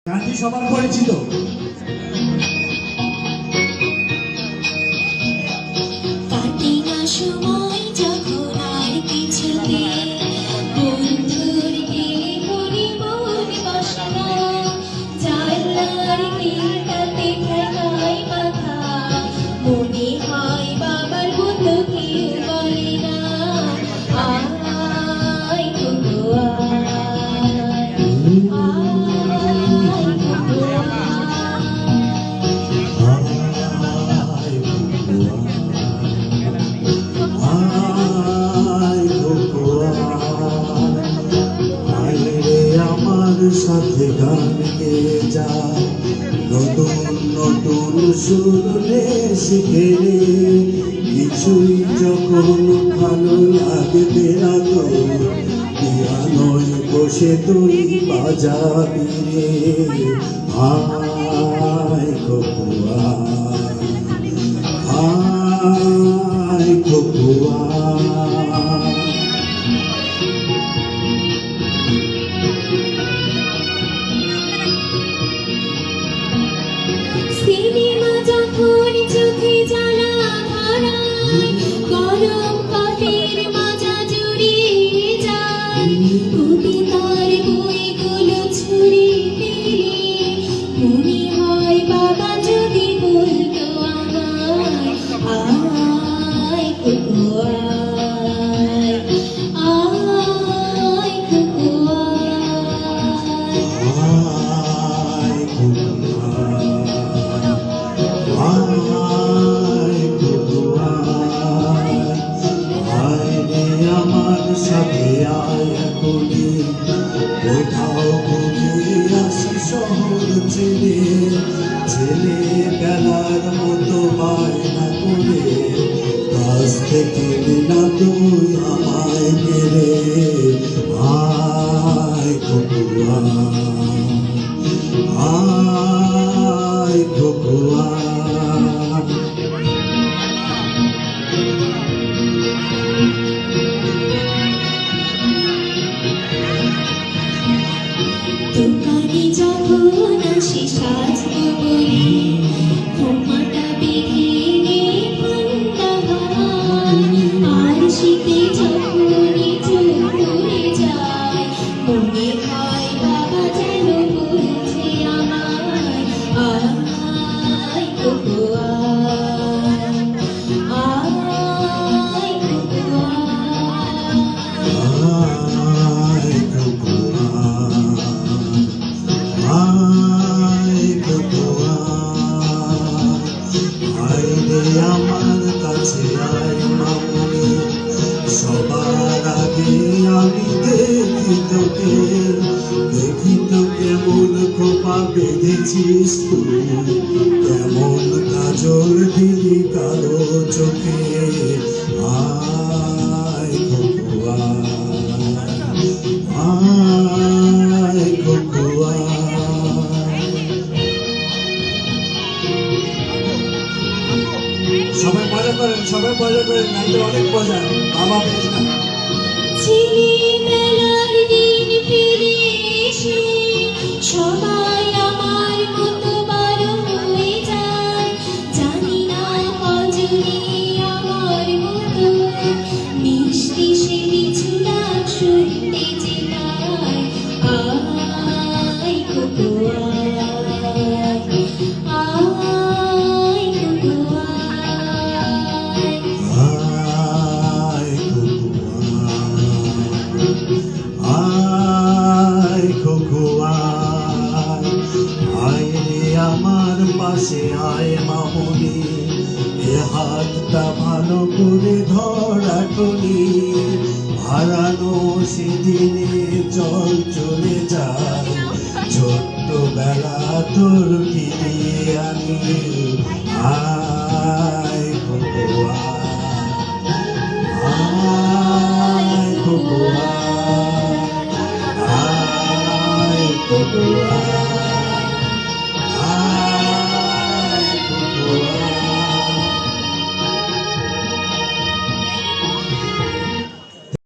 গানটি সবার পরিচিত। কাটে না সময় যখন আর কিছুতে বন্ধুর গেলে মনে মন বসে না, জানলার খিলটাতে ঠেকায় মাথা, মনে হয় বাবার মতো কেউ বলে না, আয় গো আয়, আয় গো আমার সাথে গান গেয়ে যা, নতুন নতুন সুরে শিখে রে, কিছুই যখন ভালো লাগবে না তো পিয়ানোয় বসে তুই বাজাবি রে, আয় খোকুয়া, আয় খোকুয়া। সিনেমা যখন চোখে জ্বালা ধরায়, গরম কাঠের মাজা জুড়িয়ে যায়, কবিতার বইগুলো ছুঁড়ে ফেলে, মনে হয় বাবা যদি বলতো আমায়, আয় কুকু আয়, আয় কুকু আয়। আমার সাথে আয় এখনই, কোথাও ঘুমিয়ে আসি শহর ছেড়ে, ছেলে বেলার মতো বায়না করে, কাছ থেকে না তুই আমায় মেরে, আয় খোকুয়া, আয় খোকুয়া। দোকানে যখন আসি সাজতে বলি, খোঁপাটা বেঁধে নে ঠান্ডা হাওয়ায়, আর শীতে যখনই চোখ পড়ে যায়, মনে হয় বাবা যেন বলছে আমায়, আয় কুকু আয়, আয় কুকু আয়। আয় খোকুয়া, আয় খোকুয়া, আয় রে আমার কাছে আয় মামনি, সবার আগে আমি দেখি তো কেমন খোপা বেঁধেছিস তুই, কেমন কাজল দিলি কালো চোখে, আয় খোকুয়া, আয় খোকুয়া। সবাই মজা করেন, সবাই মজা করেন, গানটা অনেক মজা। বাবা বেশ না। ছেলেবেলার দিন ফিরে এসে সবাই আমার মতো বড় হয়ে যায়, জানি না কজনে আমার মতো মিষ্টি সে কিছু গান শুনতে চেনায়, আয় কুকু আয়, আয় কুকু আয়। আয় খোকুয়া, আয় খোকুয়া, আয় রে আমার পাশে আয় মামনি, এ হাতটা ভালো করে ধরা টনি, হারানো সেদিনে চল চলে যায়, ছোট্টবেলা তোর ফিরিয়ে আনি, আয় খোকুয়া, আয় খোকুয়া, আয় খোকুয়া।